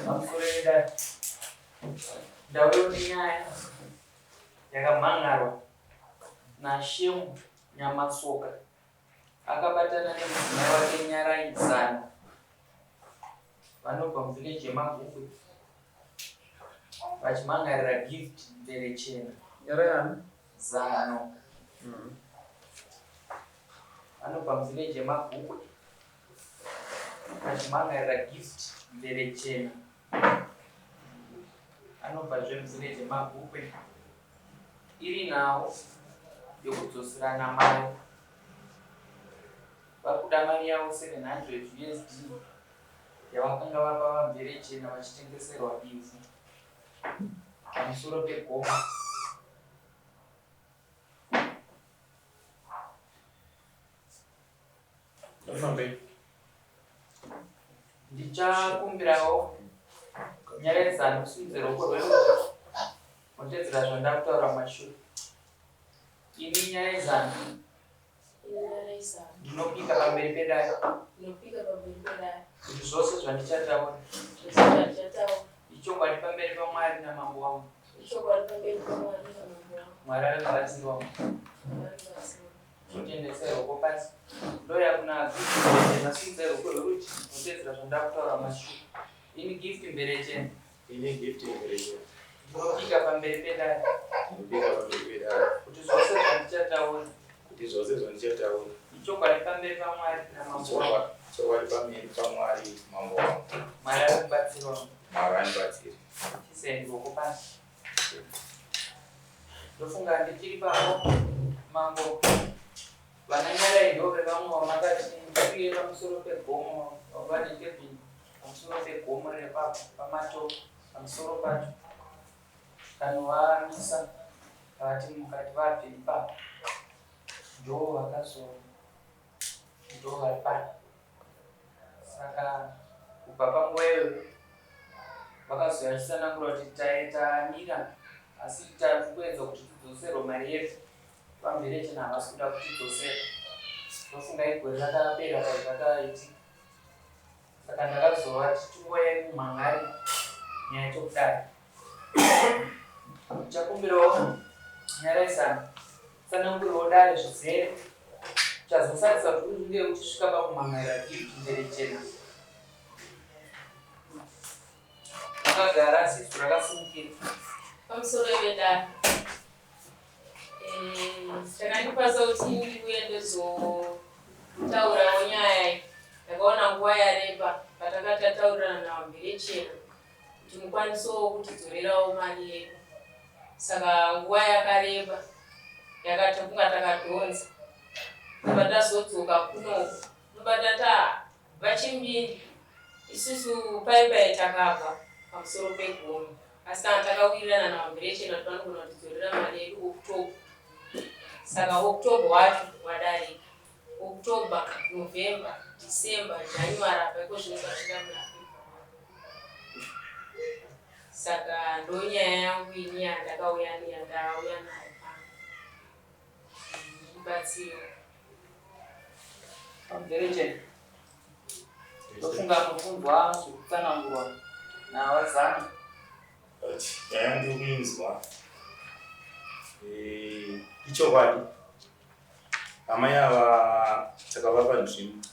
Amsoreda Daudi nyaya yakamangarwa naShemu Nyamasoka akabatana nemudzimai wake Nyaraidzana vanobva muvhileji yeMagugwe vachimangarira gift nzeve chena. Zano vanobva muvhileji yeMagugwe vachimangarira gift nzeve chena. Anobvazve muvhileji yeMagugwe iri nhau yokudzoserana mari. Vakuda mari yavo 700 USD yavakanga vapa vamvere chena vachitengeserwa ivhu pamusoro pegoma. Ndichakumbirawo Nyaraidzana kusimudze ruoko rwenyu mutedzera zvandakutaura mumashure. Ini Nyaraidzana ndinopika pamberi pedare kuti zvose zvandichataura ichokwadi pamberi paMwari namambo wangu. Mwari anobatsira wangu. Mutendese ruoko pasi. Ndoya kuna gift nasimudze ruoko rwerudyi mutedzera zvandakutaura mumashure. Ini gift mbere chena. Ini gift mbere chena. Ndinopika pamberi pedare kuti zvose zvandichataura ichokwadi pamberi paMwari namambo wangu. Mwari anobatsira wangu. Tisendi ruoko pasi. Ndofunga ndichiri papo mambo vana Nyaraidhove vamwe vamakati ndiuye pamusoro pegomo vanekebhini pamusoro pegomo repapo pamato pamusoro pacho kanovanisa vati mukati vabve ipapo ndo vakazora ndo vari pano. Saka kubva panguva iyoyo vakazoya vachisanangura kuti tamira asi takuedza kuti tidzoserwe mari yedu vamvere chena havasi kuda kutidzosera. Ndofunga igore rakapera pazvakaitika. Saka ndakazova tichiongoyai mumhangari nyaya chokudai. Ndichakumbirawo Nyaraidzana tsanangurirewo dare zvizere chazosarisa kuti unge uchisvika pakumhangarira gift nzeve chena. Wakagara sisu rakasimukira pamusoro pedare. Takandipasa kuti ndiuye ndozotaurawo nyaya yakaona nguva yareba patakataurirana navamvere chena kuti mukwanisewo kutidzorerawo mari yedu. Saka nguva yakareba yakatakunga takadhonza tobva tazodzoka kunoku tobva vachimbiri isusu paipai takabva pamusoro pegoma asi kana takawirirana navamvere chena kuti vanogona kutidzorera mari yedu October. Saka October wacho wadarika. October, November, December, January apaiko zvinobva muna. Saka ndo nyaya yangu ini yandauya nayo pano. Ndibatsire. pamvere chena. Ndofunga mufundzwa zvekutsanangurwa navazana. Nyaya ndikuinzwa ichokwadi amai ava takavapa nzvimbo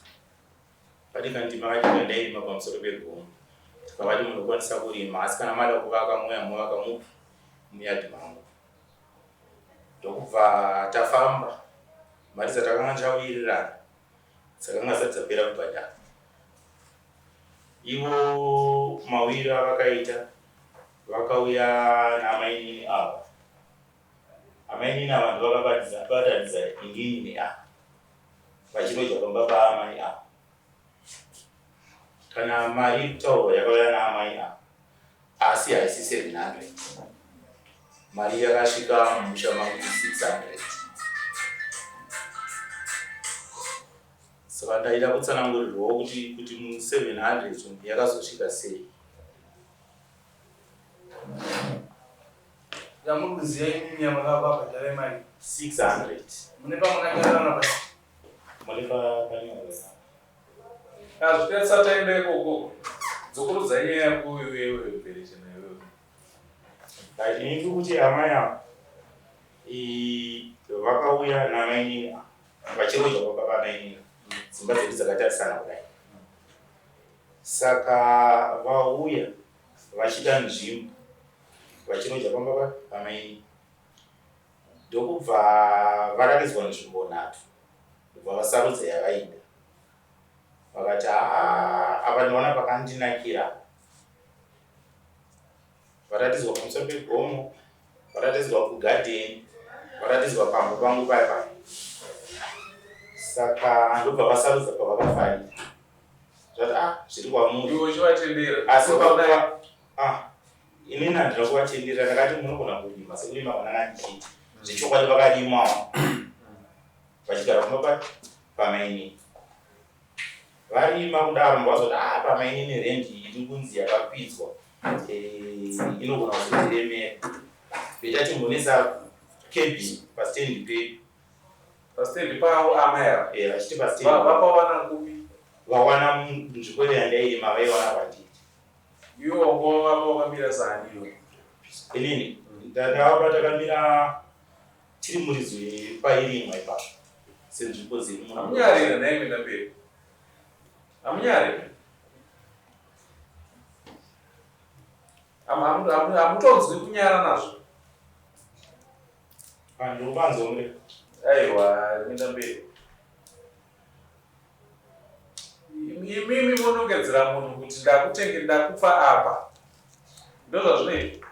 padika ndima vachika ndairima pamusoro pegoma takavati munokwanisa kurima asi kana mada kuvaka muvaka mupi muyadhi mangu. Ndokubva tafamba mari dzatakanga tawirirana dzakanga zisati dzapera kubhadhara. Ivo mawiro avakaita vakauya namainini ava. Amainini ava ndovakabataniza inini neava vachidodya pamba paamai ava. Kana mari kutaurwa yakauya naamai ava asi haisi 700. Mari yakasvika mumusha mangu 600. Saka ndaida kutsanangurirwawo kuti mu 700 yakazosvika sei. Muri kuziva inini yamakabhadhara mari 600. mune pamakanyarana pasi Mune pakanyorwa. zvipetsa taenda ikoko Dzokurudza nyaya yako wewe ubereke nayo. Lakini kuti amaya vakauya namainini vachiroja kwababa nainini dzimba dzedu dzakatarisana kudai. Saka vauya vachida nzvimbo vachiroja kwababa pamainini ndokubva varatidzwa nzvimbo 3 kubva vasarudza yavaida vakati apa ndinoona pakandinakira. Varatidzwa pamusoro pegomo, varatidzwa kugadheni, varatidzwa pamwe pangu paipa. Saka ndobva vasarudza pavakafarira zvati zviri kwamuri. Iwe uchivatendera Asi pakuva inini handina kuvatendera, ndakati munogona kurima sekurima kana ndichiti zvechokwadi vakarimawo vachigara kunopa pamainini. Varima kudaro mbazoti pamainini rendi iri kunzi yakapidzwa inogona kuzotiremera. Beta timbonesa kebhi pastendi pedu. pastendi pavo amaya. Vachiti pastendi. Vapawana kupi? Vawana nzvimbo yandairima vaiwana kwandiri. Iwo ngova wakamira sani iwe. Inini ndakava takamira tiri murizwe pairimwa ipapo senzvimbo ziri muno. Amunyarira naye kuenda mberi. Amunyarira. Hamutonzwi kunyara nazvo. Ndinobanzomure. Aiwa, kuenda mberi. Imimi munongedzera munhu kuti ndakupa apa. Ndozvazvinoita.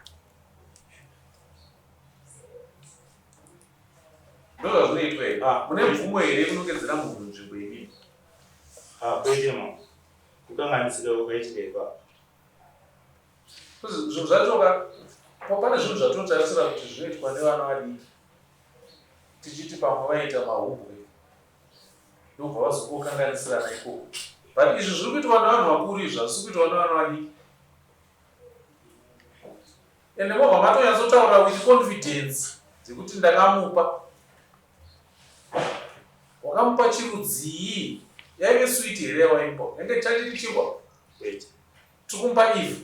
Ndozvazvinoitwa. Mune mvumo here kunongedzera munhu nzvimbo imimi? Kwete ma. Kukanganisika kwakaitika ipapo. Zvinhu zvacho pane zvinhu zvatotarisira kuti zvinoitwa nevana vadiki. Tichiti pamwe vaita mahumbwe. Ndobva vazokanganisirana ikoko. But izvi zviri kuitwa nevanhu vakuru izvi hazvisi kuitwa nevana vadiki. Ende mobva matonyatsotaura with confidence dzekuti ndakamupa. Wakamupa chirudzii? Yaive sweet here yawaipa. Yange chachiti chingwa. Tikumupa Eve.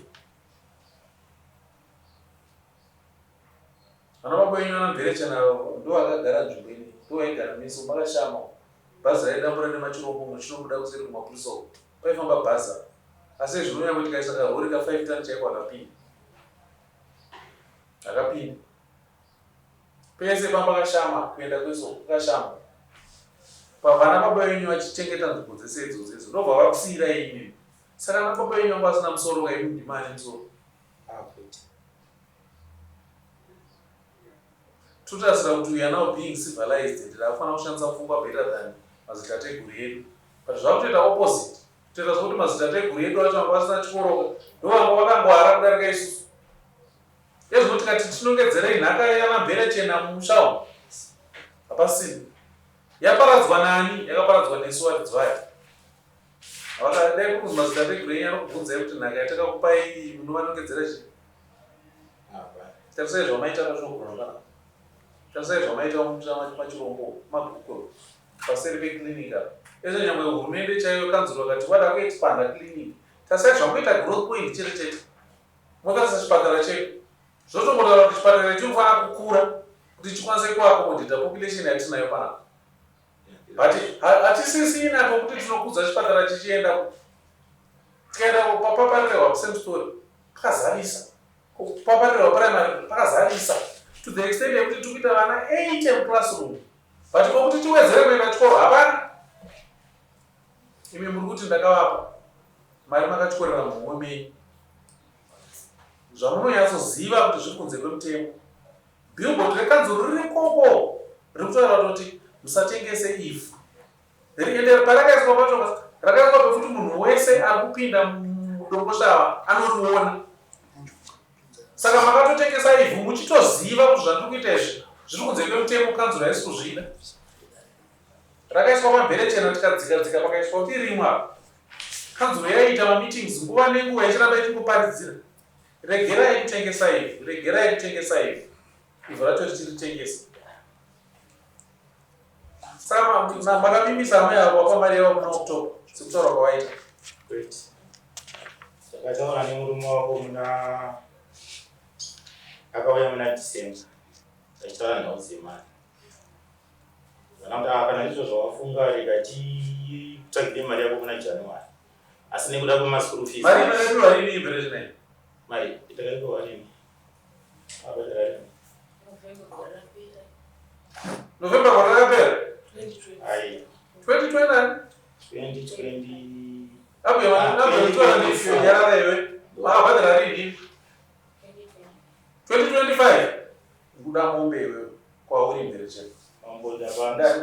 Vana baba wenyu vanamberechana ndo akagara nzvimbo ine. Ndo vaigara meso makashama. Bhaza raidambura nemachirombo muchinobuda kuseri kumapurisa uko. Paifamba bhaza. Asi zvinonyanya kuti kaisa kahori ka 5 ton chaiko akapinda. Akapinda. Pese pakashama kuenda kweso kukashama. Pavana baba wenyu vachichengeta nzvimbo dzese idzodzo ndobva vakusiyira imi. Saka vana baba wenyu vanga vasina musoro kaimudhimani musoro. Totasira kuti we are now being civilized. Ndakafana kushandisa pfungwa better than mazitateguru edu. But zvakutoita opposite. Toita kuti mazitateguru edu acho vanga vasina chikoroka. Ndovanga vakangwara kudarika isusu. Ezvo tikati tinongedzerei nhaka yanamvere chena mumusha. Hapasina. Yaparadzwa nani? Yakaparadzwa nesu varidzi vayo. Vakadai kuti mazitateguru enyu anokubvunzai kuti nhaka yatakakupai munovanongedzera chii? Tarisai zvamaita kashogorona. Tarisai zvamaita machirombo mabhuku paseri peklinika. Ezvo nyangwe hurumende chaiyo kanzuro vakati vada kuexpanda clinic. Tarisai zvamuita growth point chete chete. Mwakasa chipatara chedu. Zvotongotaura kuti chipatara chinofanira kukura kuti chikwanise kuaccommodata population yatinayo panapa. But hatisisi inapo kuti tinokudza chipatara chichienda tikaenda papaparirwa kusame story pakazarisa. Paparirwa primary pakazarisa. To the extent yekuti tikuita vana 8 classroom. But kokuti tiwedzere kuenda chikoro hapana. Imi muri kuti ndakavapa mari makachikorera mumwe menyu. Zvamunonyatsoziva kuti zviri kunze kwemutemo. Billboard rekanzuro riri koko riri kutaura kuti musatengese ivhu. Ende parakaiswa pacho rakaiswa pekuti munhu wese ari kupinda mudongoshava anoriona. Saka makatotengesa ivhu muchitoziva kuti zvandiri kuita izvi zviri kunze kwemutemo kanzuro haisi kuzvida. Rakaiswa pamvere chena tikadzika pakaiswa kuti rimwe kanzuro yaiita mameetings nguva nenguva ichiramba ichingoparidzira. Regerai kutengesa ivhu, regerai kutengesa ivhu. Ivhu racho tichiritengesa. Saka makamimisa hama yavo wapa mari yavo muna October sekutaura kwawaita. Takataura nemurume wako muna akauya muna December achitaura nhau dzemari kana kana ndizvo zvawafunga rikachitsvagire mari yako muna January asi nekuda kwemaskuru fees mari inaiwa rini imberezinai mari itakaikowa rini abadara rini November kwa rakapera ai 2020 2020 apo yavanatoa ndifyo yarara iwe abadara rini 2025 kuda mombe iwe kwauri imberezini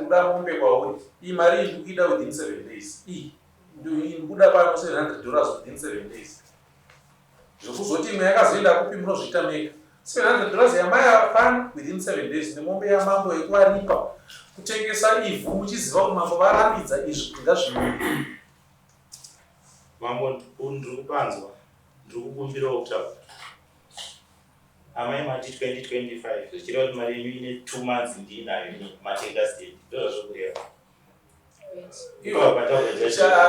kuda mombe kwauri iyi mari ikuida within 7 days kuda pano $700 within 7 days zvokuzoti imwe yakazoenda kupi munozviita meka $700 yamaya pano within 7 days nemombe yamambo yekuwaripa kutengesa ivhu muchiziva kuti mambo varambidza izvi ngazvino mambo ndiri kupanzwa ndiri kukumbirawo kutaura amai mati 2025 zvichireva kuti mari yenyu ine 2 months ndiinayo matenga state ndozvazvokureva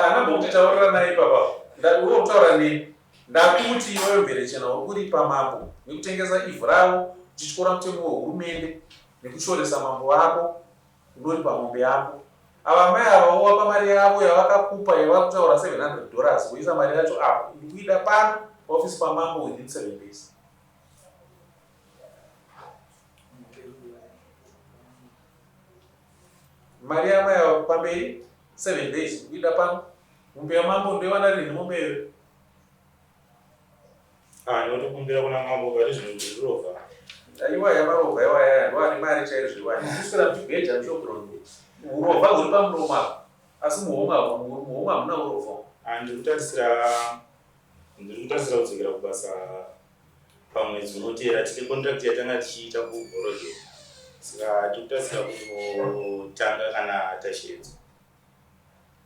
anambokutitaurira naye ipapa uri kutaura neni ndakuti iweyo mberechena uri kuripa mambo nekutengesa ivhu ravo uchityora mutemo wehurumende nekushoresa mambo wako unoripa mombe yako ava mai ava wapa mari yavo yavakakupa yava kutaura $700 kuisa mari yacho apo ndikuida pano paofisi pamambo within 7 days mari yamai ava pamberi 7 days ndikuida pano mombe yamambo ndoiwana rini mombe iyoyo ndinotokumbira kuna mambo vari zvino zvirova aiwa yavarova iwa yaya ndoane mari chaizviwani kuswera mchibheja mushobrondo urova huri pamuromo apo asi muhomwe hamuna urova ndiri kutarisira kudzokera kubasa pamwedzi unoteera tine contract yatanga tichiita kuborojeti saka tikutarisira kutotanga kana tashedzo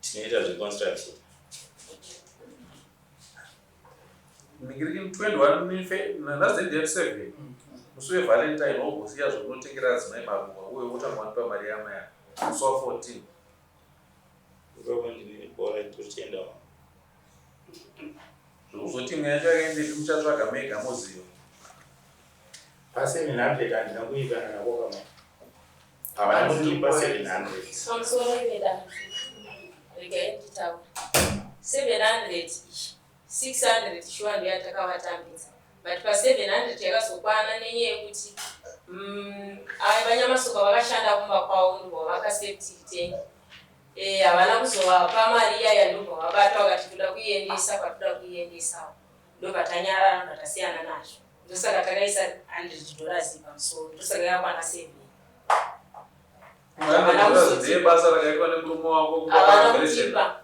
tinoita zveconstruction mingiriki 21 nazende 7 musi wevalentine wogosiya zvokunotengera dzimai maruva uye wotamwanipa mari yamaya musi wa14 ukako ndine bhora tichienda zvokuzoti imwe yacho yakaendei muchatsvaga mega moziva pa700 handina kuikana nako kama havana kutipa 700 pamusoro pedano regai nditaura 700 600 shuwa ndiyo yatakavatambidza but pa700 yakazokwana nenyaya yekuti vanyamasuka vakashanda kumba kwavo ndobva vakaseptitengi havana kuzovapa mari iyaya ndobva vabata vakati toda kuiendesa kwatoda kuiendesawo ndopatanyarara patasiyana nazvo ndosaka takaisa $100 pamusoro ndosaka yakwana 7 ndiye basa rakaitwa nemurume wako havana kutipa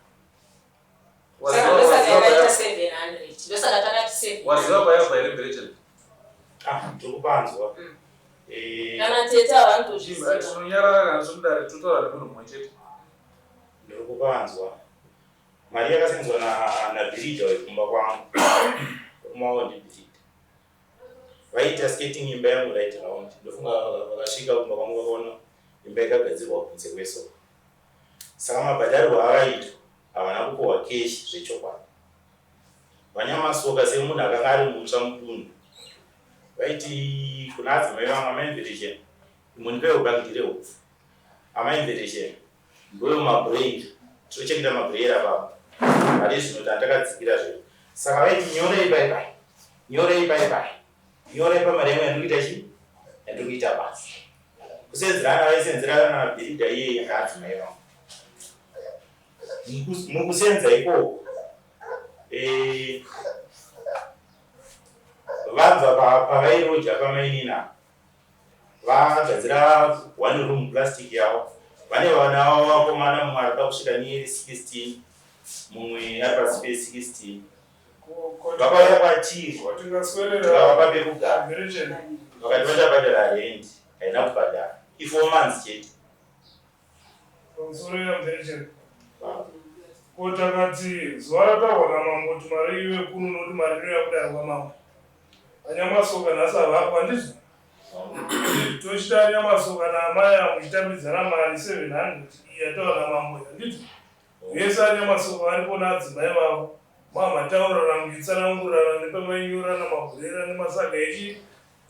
ndosaka yakaita 700 ndosaka takati 7 waziva payabva iri mberechen ndikupanzwa kana teta havandozviziva tinonyarara kana zvekudari totaura nemunhu mumwe chete ndiri kupanzwa mari yakasenzwa nabhirija wekumba kwangu kumawo ndibhirija vaita skating imba yangu right round ndofunga vakasvika kumba kwangu vakaona imba yakagadzirwa kunze kwesoko saka mabhadharwa avaitwa havana kukohwa keshi zvechokwadi vanyamasoka semunhu akanga ari mutsva mudunhu vaiti kuna adzimai vamwe amainvitation munipehubhagidire hupfu amainvitation ndoyo mabreid tochengeta mabreid apapo ade zvino tandakadzikira zvedu saka vaiti nyorei baibai nyorei baibai nyorei pamari yangu yandikuita chi yandikuita basa kusenzerana vaisenzerana nabhirida iye yanga adzimai vangu mukusenza ikoko vabva pavairoja pamainina vagadzira 1 room plastic yavo vane vana vavo vakomana mumwe arikuda kusvika nieri 16 mumwe ari pasi pe16 vakauya kwatiri tikavapa pekugara vakati vachabhadhara rendi haina kubhadhara i4 months chete kotakati zuva rataura mambo kuti mari iwe kuno noti mari inoya kudarwa mambo anyamasoka nhasi havapwa ndizvo tochita anyamasoka naamaya muchitambidzana mari 700 yataura mambo handizvo vese anyamasoka varipona adzimai vavo mamataurana muchitsanangurana nepamainyurana mabhurera nemasaga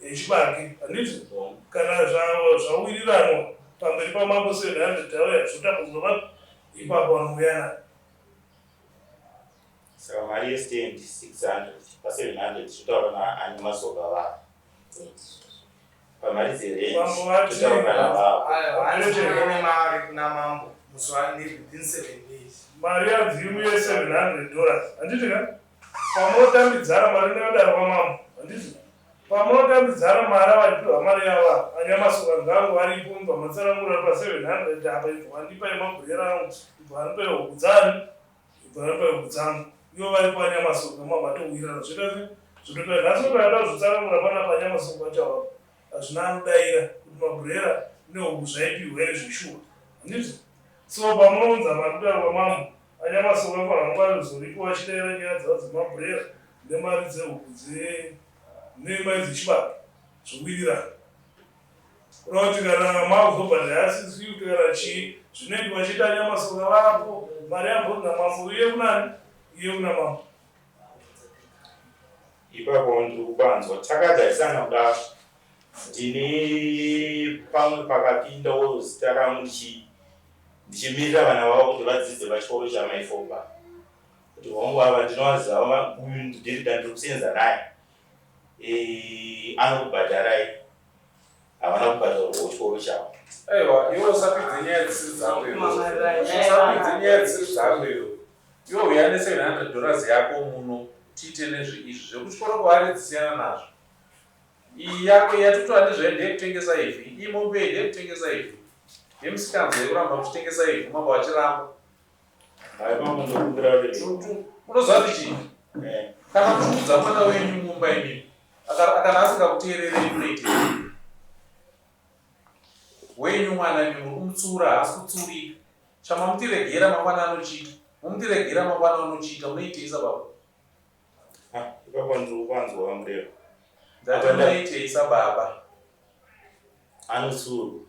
echibage handiti kana zvawiriranwa pamberi pamambo 700 auya zvotambudzwa ipapo vanouyanana. Saka mari yestand 600 pa700 zvotaura ane masoka vavo pamari dzerenji totaura navavo Ane mari kuna mambo within 7 days. mari yadzimu $700 handiti ka pamunotambidzana mari nevadarwa mambo handiti pamunotambidzana mari avapiwa mari yava anyamasoka ngangu varipo mubva matsanangura pa700 apa ibva vandipa yemabhurera angu ibva vanipa yehuku dzani ibva vanipa yehuku dzangu ivo varipo anyamasoka mabatowirana zvotota nhasi ukada zvotsanangura pana panyamasoka chavapo hazvina anodayira kuti mabhurera nehuku zvaipiwa here zveshuwa handiti so pamunounza mari kudarwa mambo anyamasoka vanongwa zoripo vachidayira nyaya dzavo dzemabhurera nemari dzehuku nemari dzechibage zvowirirana unoti kana makuzobhadhara asisi kuti kana chii zvinoitwa vachiita anyamasoka vapo mari yambodina mambo iye kunani iye kuna mambo. ipapo ndiri kubanzwa takagarisana kudaro ndine pamwe pakapindawo zita rangu ndichimirira vana vavo kuti vadzidze pachikoro chamaifoba kuti hongu ava ndinovaziva uyu ndidhirida ndiri kusenza naye anokubhadharai havana kubhadharwawo chikoro chavo. Aiwa, iwo usapidze nyaya dzisiri dzako usapidze nyaya dzisiri dzako iwo uya ne$700 yako muno tiite nezveizvi zvekuchikoro kwavari dzisiyana nazvo. Iyi yako yatotova nezvaendeye kutengesa ivhi iyi mombe yendeye kutengesa ivhi yemusikanzwa yekuramba kuchitengesa ivhi mambo vachiramba hai mambo ndokumbira kuti unoziva kuti chii kana muchiudza mwana wenyu mumba imimi kana asingakuteererei munoite wenyu mwana imi muri kumutsura haasi kutsurika chamamutiregera mangwana anochiita mumutiregera mangwana anochiita munoiteisa baba ipapo ndiri kubanzwa vamureva ndati munoiteisa baba anotsura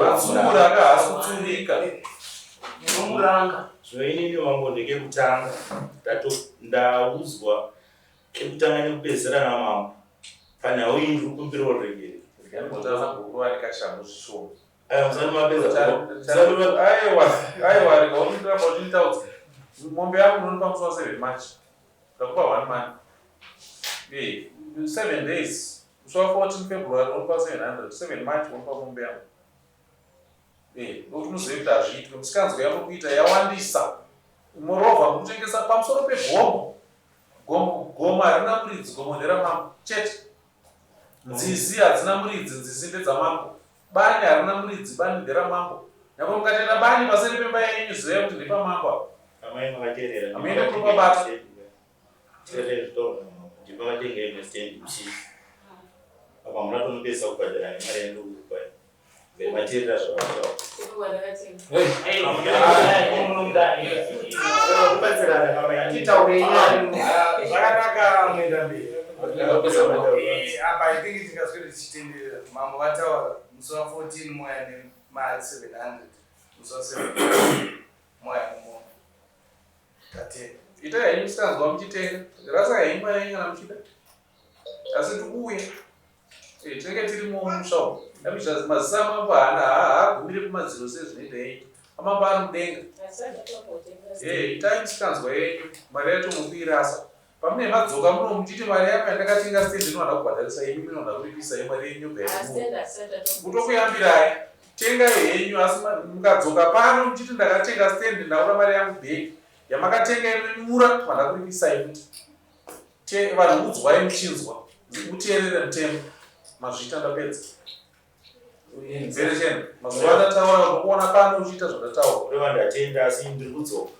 vatsura aka haasi kutsurika Muranga. zvinoinini mambo ndekekutanga ndaudzwa kekutanga nekupedzisira namambo panhau iyi ndiri kumbira uregere ndikashamba zvishoma musati mapedza aiwa rikaundiramba uchinditaudza mombe yako ndonipa musi wa 7 March ndakupa 1 month 7 days musi wa 14 February ndonipa 700 7 March ndonipa mombe yako nokuti muzive kuti hazviitwe musikanzwa yamukuita yawandisa murovha mukutengesa pamusoro pegomo harina muridzi gomo nderamambo chete nzizi hadzina muridzi nzizi ndedzamambo bani harina muridzi bani nderamambo nyangwe mukatenda bani paseri pemba yenyu zive kuti ndepamambo amai makateerera amene kuripabata apa munatonopesa kubhadhara nemari yandokupa matirira zvavaa Zvakanaka muenda mberi. Apa I think tingaswera tichitenderera mambo vataura musi wa 14 moya nemari 700 musi wa 7 moya mumo tatenda itai henyu musikanzwa muchitenga rasa henyu yenyu kana muchida asi tikuuya tinenge tirimo mushawo mazisa mambo haagumire kumadziro sezvinoita henyu amambo ari mudenga itai musikanzwa yenyu mari yatomupirasa pamune madzoka muno muchiti mari yako yandakatenga stendi inoda kubhadharisa yenyu inoda kuripisa yemari yenyumba kutokuyambirai tengai henyu asi mukadzoka pano muchiti ndakatenga stendi ndaura mari yangu bheki yamakatenga inonyura mada kuripisai kuti vanhu udzwai muchinzwa muteerere mutemo mazvita ndapedza mverechena mazuva andataura unokuona pano uchiita zvandataura ureva ndatenda asi ndiri kudzoka